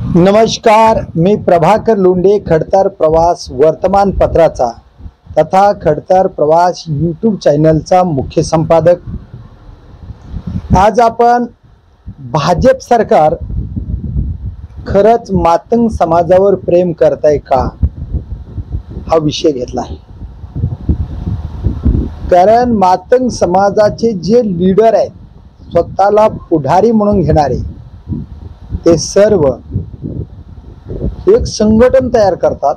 नमस्कार, मी प्रभाकर लोंढे, खडतर प्रवास वर्तमानपत्राचा तथा खडतर प्रवास यूट्यूब चॅनलचा मुख्य संपादक। आज आपण भाजप सरकार खरंच मातंग समाजावर प्रेम करताय का हा विषय घेतला आहे। कारण मातंग समाजाचे जे लीडर आहेत, स्वतःला पुढारी म्हणून घेणारे, ते सर्व एक संघटन तयार करतात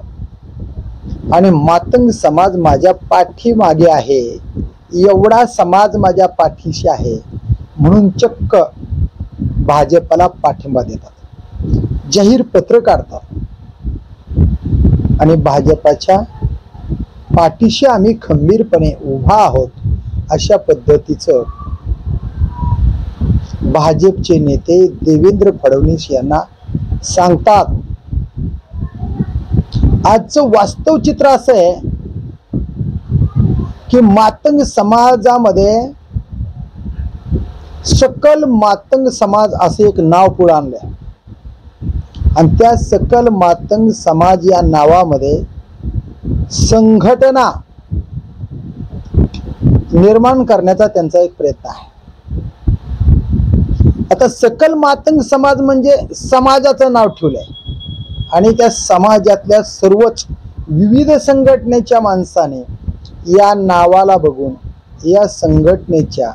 आणि मातंग समाज माझ्या पाठीमागे आहे, एवढा समाज माझ्या पाठीशी आहे म्हणून चक्क भाजपला पाठिंबा देतात, जाहीर पत्र काढतात आणि भाजपच्या पाठीशी आम्ही खंबीरपणे उभा आहोत अशा पद्धतीचं भाजपचे नेते देवेंद्र फडणवीस यांना सांगतात। आजचं वास्तव चित्र असं आहे की मातंग समाजामध्ये सकल मातंग समाज असे एक नाव पुढे आणलंय आणि त्या सकल मातंग समाज या नावामध्ये संघटना निर्माण करण्याचा त्यांचा एक प्रयत्न आहे। आता सकल मातंग समाज म्हणजे समाजाचं नाव ठेवलंय आणि त्या समाजातल्या सर्वच विविध संघटनेच्या माणसाने या नावाला बघून या संघटनेच्या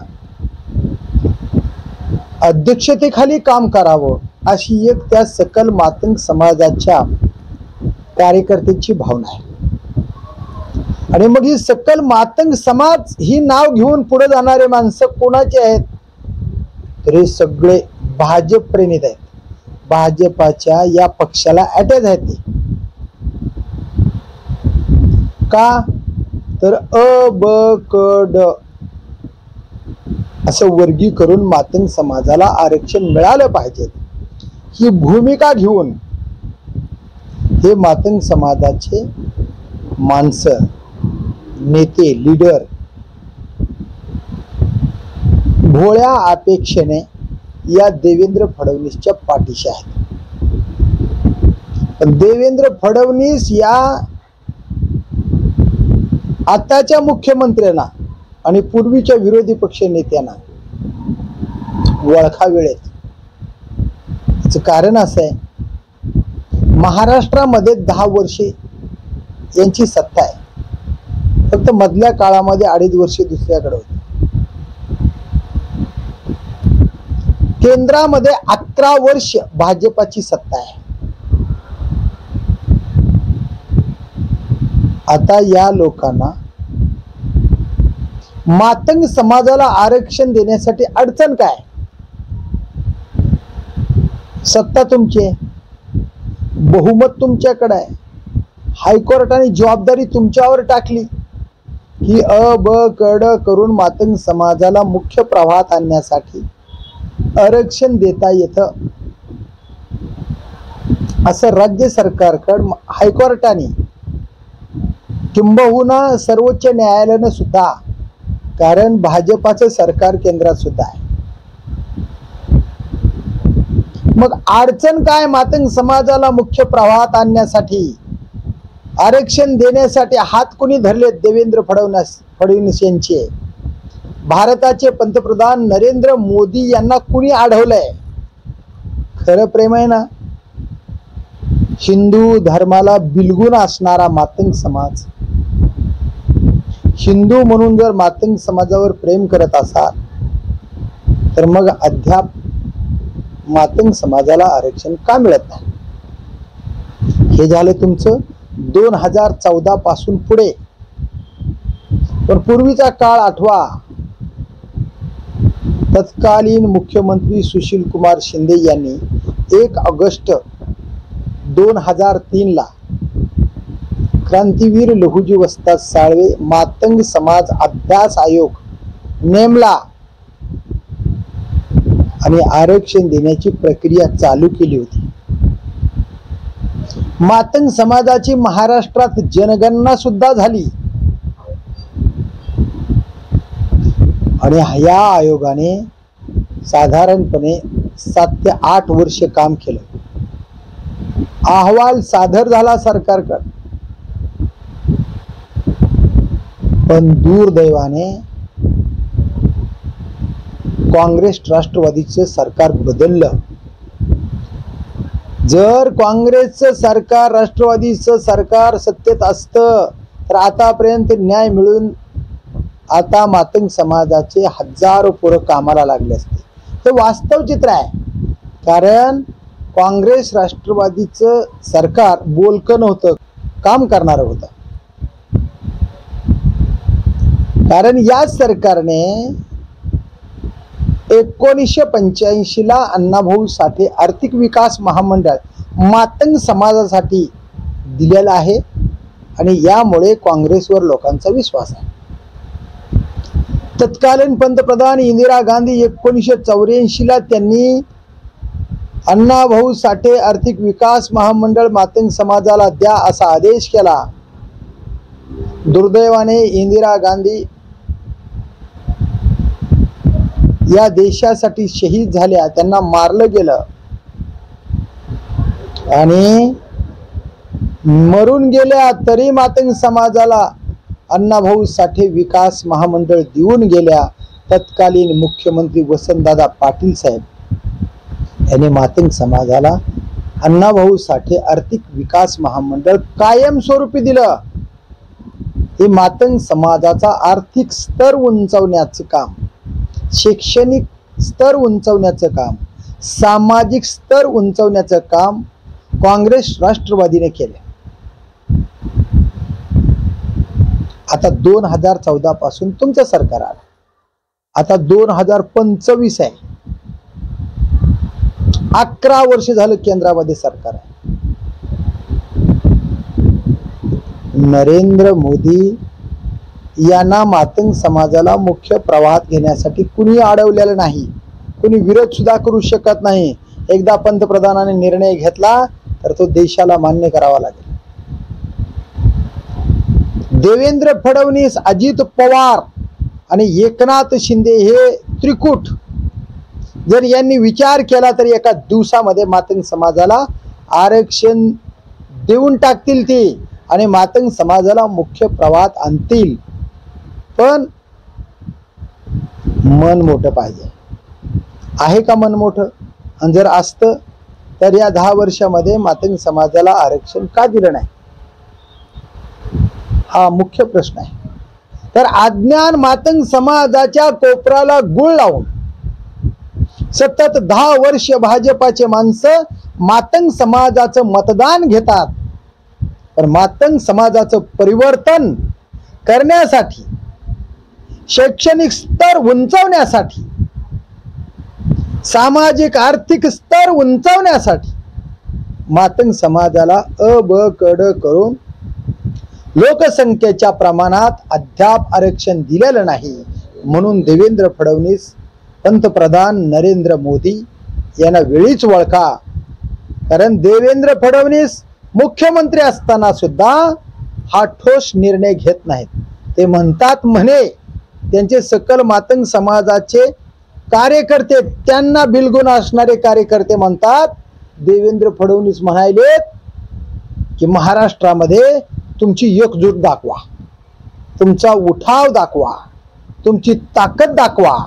अध्यक्षतेखाली काम करावं अशी एक त्या सकल मातंग समाजाच्या कार्यकर्त्यांची भावना आहे। आणि मग ही सकल मातंग समाज ही नाव घेऊन पुढे जाणारे माणसं कोणाचे आहेत, तर हे सगळे भाजप प्रेमित आहेत, भाजपाच्या या पक्षाला अटॅच आहेत ते। का तर अ ब क ड असं वर्गीकरण मातंग समाजाला आरक्षण मिळालं पाहिजे ही भूमिका घेऊन हे मातंग समाजाचे माणसं, नेते, लीडर भोळ्या अपेक्षेने या देवेंद्र फडणवीसच्या पाठीशी आहेत। पण देवेंद्र फडणवीस या आताच्या मुख्यमंत्र्यांना आणि पूर्वीच्या विरोधी पक्ष नेत्यांना वळखा वेळेत। याचं कारण असं आहे, महाराष्ट्रामध्ये 10 वर्षे यांची सत्ता आहे, फक्त मधल्या काळामध्ये 2.5 वर्षे दुसऱ्याकडे होती। केंद्रामध्ये 11 वर्ष भाजपाची सत्ता आहे। आता या लोकांना मातंग समाजाला आरक्षण देण्यासाठी अडचण काय? सत्ता तुमची आहे, बहुमत तुमच्याकडे आहे, हायकोर्टाने जबाबदारी तुमच्यावर टाकली की अ ब क ड करून मातंग समाजाला मुख्य प्रवाहात आणण्यासाठी आरक्षण देता येतं असं राज्य सरकारकडे हायकोर्टाने किंबहुना सर्वोच्च न्यायालयाने सुद्धा, कारण भाजपाचं सरकार केंद्रात सुद्धा आहे। मग अडचण काय मातंग समाजाला मुख्य प्रवाहात आणण्यासाठी, आरक्षण देण्यासाठी हात कोणी धरले? देवेंद्र फडणवीस यांचे, भारताचे पंतप्रधान नरेंद्र मोदी यांना कुणी अडवलंय? खरं प्रेम आहे ना? हिंदू धर्माला बिलगून असणारा मातंग समाज, हिंदू म्हणून जर मातंग समाजावर प्रेम करत असाल तर मग अद्याप मातंग समाजाला आरक्षण का मिळत नाही? हे झालं तुमचं 2014 पासून पुढे। पण पूर्वीचा काळ आठवा, तत्कालीन मुख्यमंत्री सुशील कुमार शिंदे यांनी 1 ऑगस्ट 2003 ला क्रांतीवीर लहुजी वस्ताद साळवे मातंग समाज अभ्यास आयोग नेमला आणि आरक्षण देण्याची प्रक्रिया चालू केली होती। मातंग समाजाची महाराष्ट्रात जनगणना सुद्धा झाली आणि या आयोगाने साधारणपणे 7 ते 8 वर्ष काम केलं। अहवाल सादर झाला सरकारकडे, पण दुर्दैवाने काँग्रेस राष्ट्रवादीचं सरकार बदललं. जर काँग्रेसचं सरकार राष्ट्रवादीचं सरकार सत्तेत असतं तर आतापर्यंत न्याय मिळून आता मातंग समाजाचे हजारो पोरं कामाला लागले असते. हे वास्तव चित्र आहे. कारण काँग्रेस राष्ट्रवादीचं सरकार बोलकं नव्हतं, काम करणारं होतं. कारण या सरकारने 1985 ला अण्णाभाऊ साठे आर्थिक विकास महामंडळ मातंग समाजासाठी दिलेलं आहे आणि यामुळे काँग्रेसवर लोकांचा विश्वास आहे. तत्कालीन पंतप्रधान इंदिरा गांधी 1984 ला त्यांनी अण्णाभाऊ साठे आर्थिक विकास महामंडळ मातंग समाजाला द्या असा आदेश केला. दुर्दैवाने इंदिरा गांधी या देशासाठी शहीद झाल्या, त्यांना मारलं गेलं आणि मरून गेल्या तरी मातंग समाजाला अण्णाभाऊ साठे विकास महामंडळ देऊन गेल्या. तत्कालीन मुख्यमंत्री वसंतदादा पाटील साहेब यांनी मातंग समाजाला अण्णाभाऊ साठे आर्थिक विकास महामंडळ कायमस्वरूपी दिलं. हे मातंग समाजाचा आर्थिक स्तर उंचावण्याचं काम, शैक्षणिक स्तर उंचावण्याचं काम, सामाजिक स्तर उंचावण्याचं काम काँग्रेस राष्ट्रवादीने केले. आता 2014 पासून तुमचं सरकार आलं, आता 2025 आहे. 11 वर्ष झालं केंद्रामध्ये सरकार आहे. नरेंद्र मोदी यांना मातंग समाजाला मुख्य प्रवाहात घेण्यासाठी कुणी अडवलेलं नाही, कुणी विरोध सुद्धा करू शकत नाही. एकदा पंतप्रधानाने निर्णय घेतला तर तो देशाला मान्य करावा लागेल. देवेंद्र फडणवीस, अजित पवार आणि एकनाथ शिंदे हे त्रिकूट जर यांनी विचार केला तर एका दिवसामध्ये मातंग समाजाला आरक्षण देऊन टाकतील ते आणि मातंग समाजाला मुख्य प्रवाहात आणतील. पण मन मोठं पाहिजे. आहे का मन मोठं? आणि जर असतं तर या 10 वर्षामध्ये मातंग समाजाला आरक्षण का दिलं नाही, हा मुख्य प्रश्न आहे. तर अज्ञान मातंग समाजाच्या कोपराला गुळ लावून सतत 10 वर्ष भाजपाचे माणसं मातंग समाजाचं मतदान घेतात. पण मातंग समाजाचं परिवर्तन करण्यासाठी, शैक्षणिक स्तर उंचावण्यासाठी, सामाजिक आर्थिक स्तर उंचावण्यासाठी मातंग समाजाला अ ब कड करून लोकसंख्येच्या प्रमाणात अद्याप आरक्षण दिलेलं नाही. म्हणून देवेंद्र फडणवीस, पंतप्रधान नरेंद्र मोदी यांना वेळीच ओळखा. कारण देवेंद्र फडणवीस मुख्यमंत्री असताना सुद्धा हा ठोस निर्णय घेत नाहीत. ते म्हणतात म्हणे त्यांचे सकल मातंग समाजाचे कार्यकर्ते, त्यांना बिलगुन असणारे कार्यकर्ते म्हणतात, देवेंद्र फडणवीस म्हणाले की महाराष्ट्रामध्ये तुमची एकजूट दाखवा, तुमचा उठाव दाखवा, तुमची ताकद दाखवा.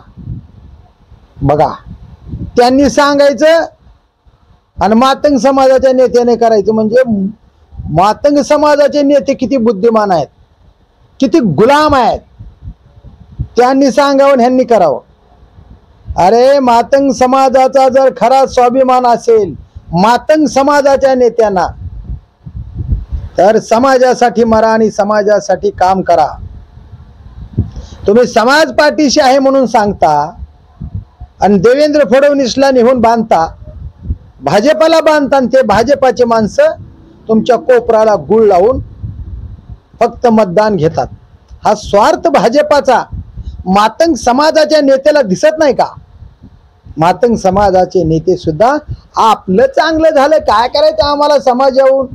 बघा, त्यांनी सांगायचं आणि मातंग समाजाच्या नेत्याने करायचं. म्हणजे मातंग समाजाचे नेते किती बुद्धिमान आहेत, किती गुलाम आहेत. त्यांनी सांगावं, ह्यांनी करावं. अरे, मातंग समाजाचा जर खरा स्वाभिमान असेल मातंग समाजाच्या नेत्यांना, तर समाजासाठी मरा आणि समाजासाठी काम करा. तुम्ही समाज पाठीशी आहे म्हणून सांगता आणि देवेंद्र फडणवीसला निहून बांधता, भाजपाला बांधता, आणि ते भाजपाचे माणसं तुमच्या कोपराला गुळ लावून फक्त मतदान घेतात. हा स्वार्थ भाजपाचा मातंग समाजाच्या नेत्याला दिसत नाही का? मातंग समाजाचे नेते सुद्धा आपलं चांगलं झालं, काय करायचं आम्हाला समाजाहून,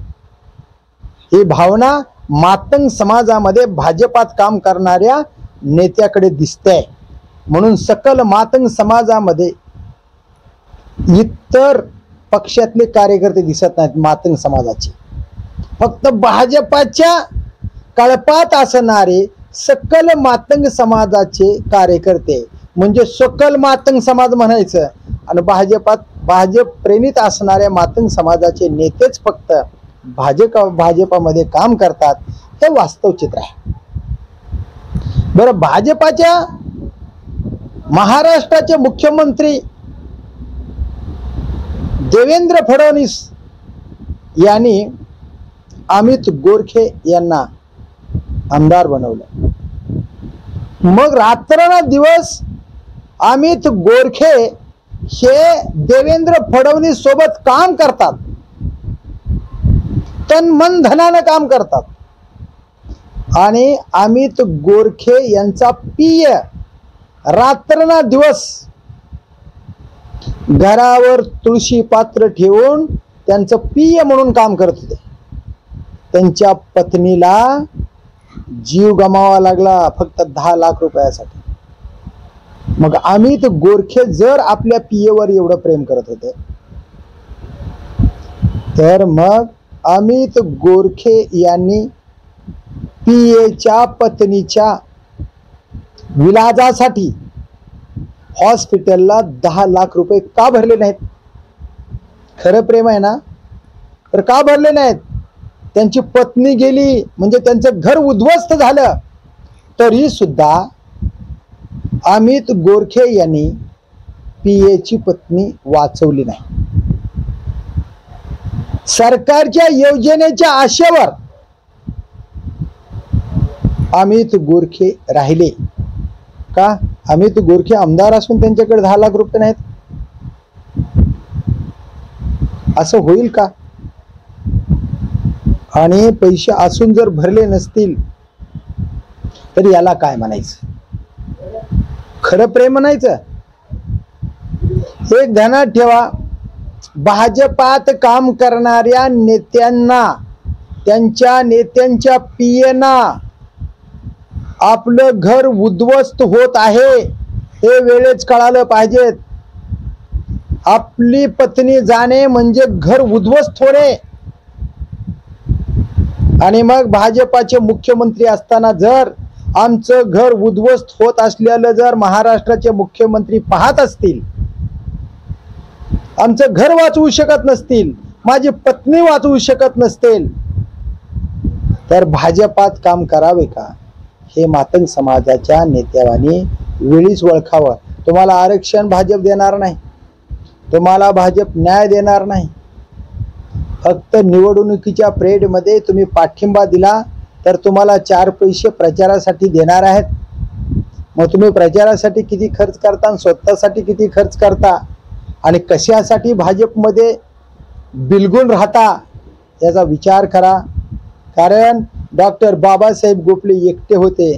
ही भावना मातंग समाजामध्ये भाजपात काम करणाऱ्या नेत्याकडे दिसते. म्हणून सकल मातंग समाजामध्ये इतर पक्षातले कार्यकर्ते दिसत नाहीत मातंग समाजाचे. फक्त भाजपाच्या कळपात असणारे सकल मातंग समाजाचे कार्यकर्ते म्हणजे सकल मातंग समाज म्हणायचं. आणि भाजप प्रेरित असणाऱ्या मातंग समाजाचे नेतेच फक्त भाजपामध्ये काम करतात, हे वास्तव चित्र आहे. बरं, भाजपाच्या महाराष्ट्राचे मुख्यमंत्री देवेंद्र फडणवीस यांनी अमित गोरखे यांना आमदार बनवलं. मग रात्रंदिवस अमित गोरखे हे देवेंद्र फडणवीस सोबत काम करतात, तन मन धनानं काम करतात. आणि अमित गोरखे यांचा पीए रात्रंदिवस घरावर तुळशी पात्र ठेवून त्यांचं पीए म्हणून काम करत होते. त्यांच्या पत्नीला जीव गमावा लागला फक्त 10 लाख रुपयासाठी. मग अमित गोरखे जर आपल्या पीएवर एवढं प्रेम करत होते, तर मग अमित गोरखे यांनी पीएच्या पत्नीच्या विलाजासाठी हॉस्पिटलला 10 लाख रुपये का भरले नाहीत? खरं प्रेम आहे ना, तर का भरले नाहीत? त्यांची पत्नी गेली म्हणजे त्यांचं घर उद्ध्वस्त झालं, तरी सुद्धा अमित गोरखे यांनी पीएची पत्नी वाचवली नाही. सरकारच्या योजनेच्या आशेवर अमित गोरखे राहिले का? अमित गोरखे आमदार असून त्यांच्याकडे 10 लाख रुपये नाहीत, असं होईल का? आणि पैसे असून जर भरले नसतील तर याला काय म्हणायचं? खरं प्रेम म्हणायचं? एक ध्यानात ठेवा, भाजपात काम करणाऱ्या नेत्यांना, त्यांच्या नेत्यांच्या पीएना आपलं घर उद्ध्वस्त होत आहे हे वेळेच कळालं पाहिजे. आपली पत्नी जाणे म्हणजे घर उद्ध्वस्त होणे. आणि मग भाजपाचे मुख्यमंत्री असताना जर आमचं घर उद्ध्वस्त होत असलेलं जर महाराष्ट्राचे मुख्यमंत्री पाहत असतील, आमचं घर वाचवू शकत नसतील, माझी पत्नी वाचवू शकत नसतील, तर भाजपात काम करावे का? हे मातंग समाजाच्या नेत्यांनी वेळीच ओळखावं. तुम्हाला आरक्षण भाजप देणार नाही, तुम्हाला भाजप न्याय देणार नाही. फक्त निवडणुकीच्या पिरियडमध्ये तुम्ही पाठिंबा दिला तर तुम्हाला 4 पैसे प्रचारासाठी देणार आहेत. मग तुम्ही प्रचारासाठी किती खर्च करता आणि स्वतःसाठी किती खर्च करता आणि कशासाठी भाजपमध्ये बिलगून राहता याचा विचार करा. कारण डॉक्टर बाबासाहेब गोपले एकटे होते,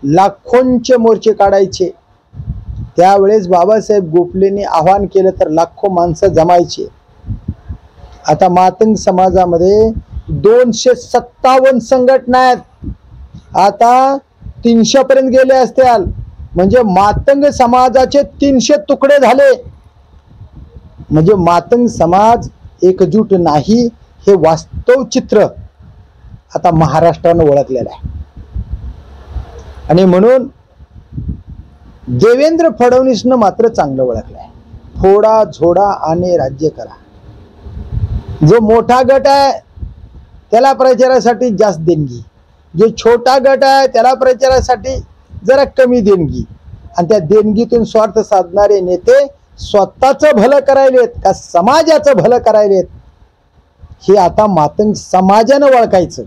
लाखोंचे मोर्चे काढायचे. त्यावेळेस बाबासाहेब गोपलेंनी आवाहन केलं तर लाखो माणसं जमायचे. आता मातंग समाजामध्ये 257 संघटना आहेत, आता 300 पर्यंत गेले असतील. म्हणजे मातंग समाजाचे 300 तुकडे झाले. म्हणजे मातंग समाज एकजूट नाही हे वास्तव चित्र आता महाराष्ट्रानं ओळखलेलं आहे. आणि म्हणून देवेंद्र फडणवीसनं मात्र चांगलं ओळखलं आहे. फोडा झोडा आणि राज्य करा. जो मोठा गट आहे त्याला प्रचारासाठी जास्त देणगी, जो छोटा गट आहे त्याला प्रचारासाठी जरा कमी देणगी. आणि त्या देणगीतून स्वार्थ साधणारे नेते स्वतःचं भलं करायलेत का समाजाचं भलं करायलेत हे आता मातंग समाजानं ओळखायचं.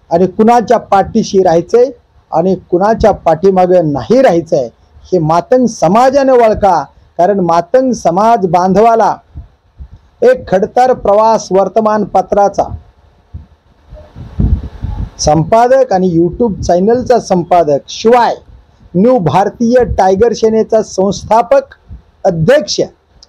आणि कुणाच्या पाठीशी राहायचंय आणि कुणाच्या पाठीमागे नाही राहायचंय हे मातंग समाजाने ओळखा. कारण मातंग समाज बांधवाला एक खडतर प्रवास वर्तमानपत्राचा संपादक आणि यूट्यूब चॅनलचा संपादक, शिवाय न्यू भारतीय टायगर सेनेचा संस्थापक अध्यक्ष,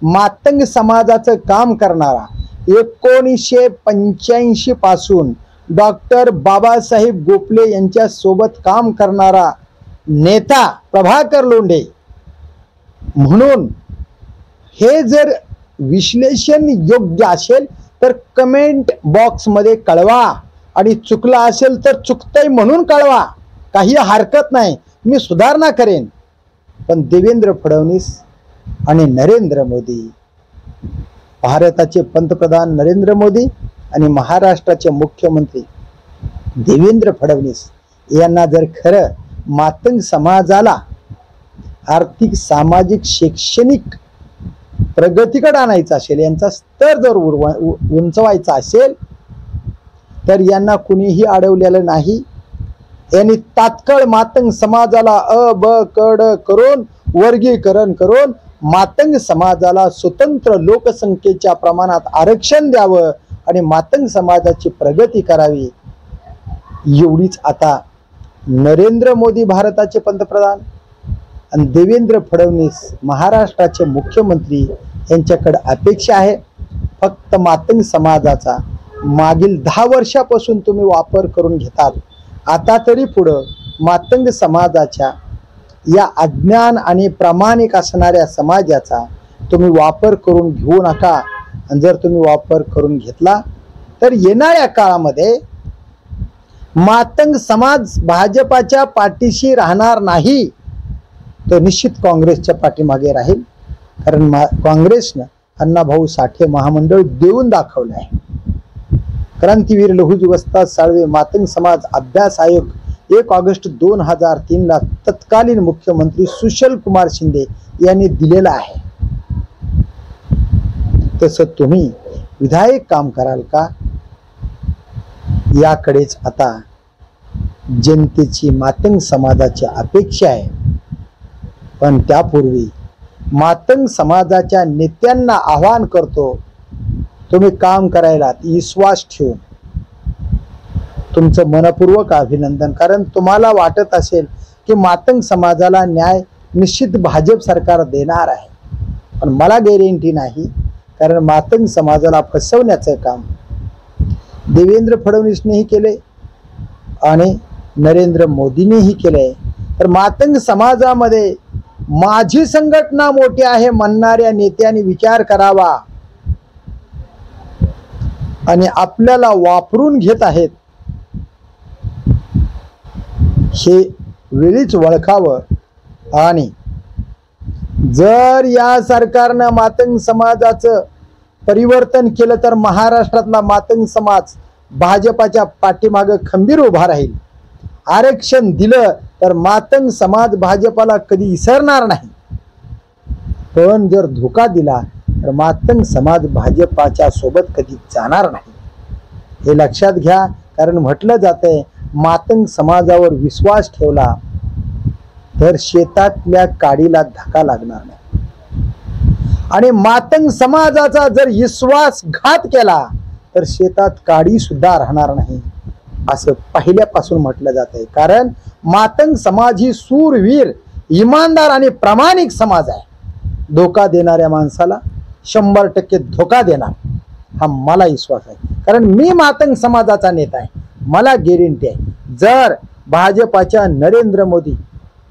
मातंग समाजाचं काम करणारा, 1985 पासून डॉक्टर बाबासाहेब गोपले यांच्या सोबत काम करणारा नेता प्रभाकर लोंढे म्हणून हे जर विश्लेषण योग्य असेल तर कमेंट बॉक्समध्ये कळवा आणि चुकला असेल तर चुकतंय म्हणून कळवा, काही हरकत नाही, मी सुधारणा करेन. पण देवेंद्र फडणवीस आणि नरेंद्र मोदी, भारताचे पंतप्रधान नरेंद्र मोदी आणि महाराष्ट्राचे मुख्यमंत्री देवेंद्र फडणवीस यांना जर खरं मातंग समाजाला आर्थिक, सामाजिक, शैक्षणिक प्रगतीकडे आणायचं असेल, यांचा स्तर जर उंचवायचा असेल तर यांना कुणीही अडवलेलं नाही. यांनी तात्काळ मातंग समाजाला अ ब क ड करून वर्गीकरण करून मातंग समाजाला स्वतंत्र लोकसंख्येच्या प्रमाणात आरक्षण द्यावं आणि मातंग समाजाची प्रगती करावी. एवढीच आता नरेंद्र मोदी भारताचे पंतप्रधान आणि देवेंद्र फडणवीस महाराष्ट्राचे मुख्यमंत्री यांच्याकडे अपेक्षा आहे. फक्त मातंग समाजाचा मागील 10 वर्षापासून तुम्ही वापर करून घेतात, आता तरी पुढं मातंग समाजाच्या या अज्ञान आणि प्रामाणिक असणाऱ्या समाजाचा तुम्ही वापर करून घेऊ नका. आणि जर तुम्ही वापर करून घेतला तर येणाऱ्या काळामध्ये मातंग समाज भाजपाच्या पाठीशी राहणार नाही, तो निश्चित काँग्रेसच्या पाठीमागे राहील. कारण काँग्रेसनं अण्णाभाऊ साठे महामंडळ देऊन दाखवलं आहे. क्रांतीवीर लहुजी वस्ताद साळवे मातंग समाज अभ्यास आयोग 1 ऑगस्ट 2003 ला तत्कालीन मुख्यमंत्री सुशील कुमार शिंदे यांनी दिलेला आहे. तसं तुम्ही विधायक काम कराल का, याकडेच आता जनतेची मातंग समाजाची अपेक्षा आहे. पण त्यापूर्वी मातंग समाजाच्या नेत्यांना आवाहन करतो, तुम्ही काम करायला विश्वास ठेवून तुमचं मनपूर्वक अभिनंदन. कारण तुम्हाला वाटत असेल की मातंग समाजाला न्याय निश्चित भाजप सरकार देणार आहे, पण मला गॅरंटी नाही. कारण मातंग समाजाला फसवण्याचं काम देवेंद्र फडणवीसनेही केले आणि नरेंद्र मोदींनीही केले. तर मातंग समाजामध्ये माझी संघटना मोठी आहे म्हणणाऱ्या नेत्यांनी विचार करावा आणि आपल्याला वापरून घेत आहेत हे वेळीच ओळखावं. आणि जर या सरकारनं मातंग समाजाचं परिवर्तन केलं तर महाराष्ट्रातला मातंग समाज भाजपाच्या पाठीमागे खंबीर उभा राहील. आरक्षण दिलं तर मातंग समाज भाजपाला कधी विसरणार नाही. पण जर धोका दिला तर मातंग समाज भाजपाच्या सोबत कधी जाणार नाही, हे लक्षात घ्या. कारण म्हटलं जातंय मातंग समाजावर विश्वास ठेवला तर शेतातल्या काडीला धक्का लागणार नाही, आणि मातंग समाजाचा जर विश्वासघात केला तर शेतात काडी सुद्धा राहणार नाही, असं पहिल्यापासून म्हटलं जातंय. कारण मातंग समाज ही सूरवीर, इमानदार आणि प्रामाणिक समाज आहे. धोका देणाऱ्या माणसाला 100% धोका देणार, हा मला विश्वास आहे. कारण मी मातंग समाजाचा नेता आहे, मला गॅरंटी आहे. जर भाजपाच्या नरेंद्र मोदी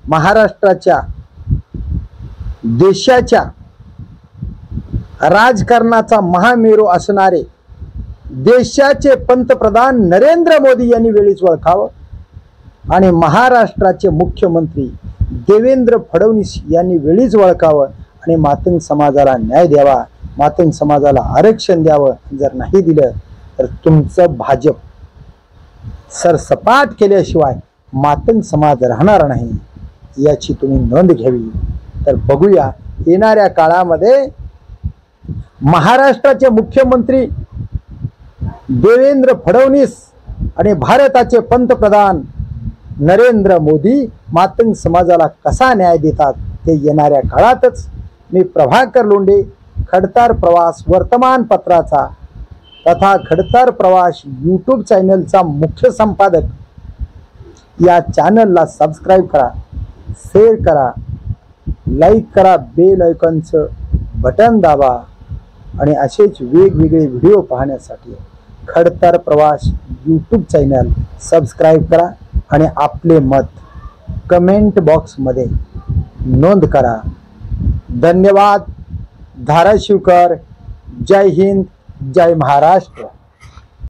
महाराष्ट्राच्या देशाच्या राजकारणाचा महामेरू असणारे देशाचे पंतप्रधान नरेंद्र मोदी यांनी वेळीच ओळखावं आणि महाराष्ट्राचे मुख्यमंत्री देवेंद्र फडणवीस यांनी वेळीच ओळखावं आणि मातंग समाजाला न्याय द्यावा, मातंग समाजाला आरक्षण द्यावं. जर नाही दिलं तर तुमचं भाजप सरसपाट केल्याशिवाय मातंग समाज राहणार नाही, याची तुम्ही नोंद घ्यावी. तर बघूया येणाऱ्या काळामध्ये महाराष्ट्राचे मुख्यमंत्री देवेंद्र फडणवीस आणि भारताचे पंतप्रधान नरेंद्र मोदी मातंग समाजाला कसा न्याय देतात ते येणाऱ्या काळातच. मी प्रभाकर लोंढे, खडतार प्रवास वर्तमानपत्राचा तथा खडतार प्रवास यूट्यूब चॅनलचा मुख्य संपादक. या चॅनलला सबस्क्राईब करा, शेअर करा, लाईक करा, बेल आयकॉनचं बटन दाबा आणि असेच वेगवेगळे व्हिडिओ पाहण्यासाठी खडतार प्रवास यूट्यूब चॅनल सबस्क्राईब करा आणि आपले मत कमेंट बॉक्समध्ये नोंद करा. धन्यवाद. धाराशिवकर जय हिंद, जय महाराष्ट्र.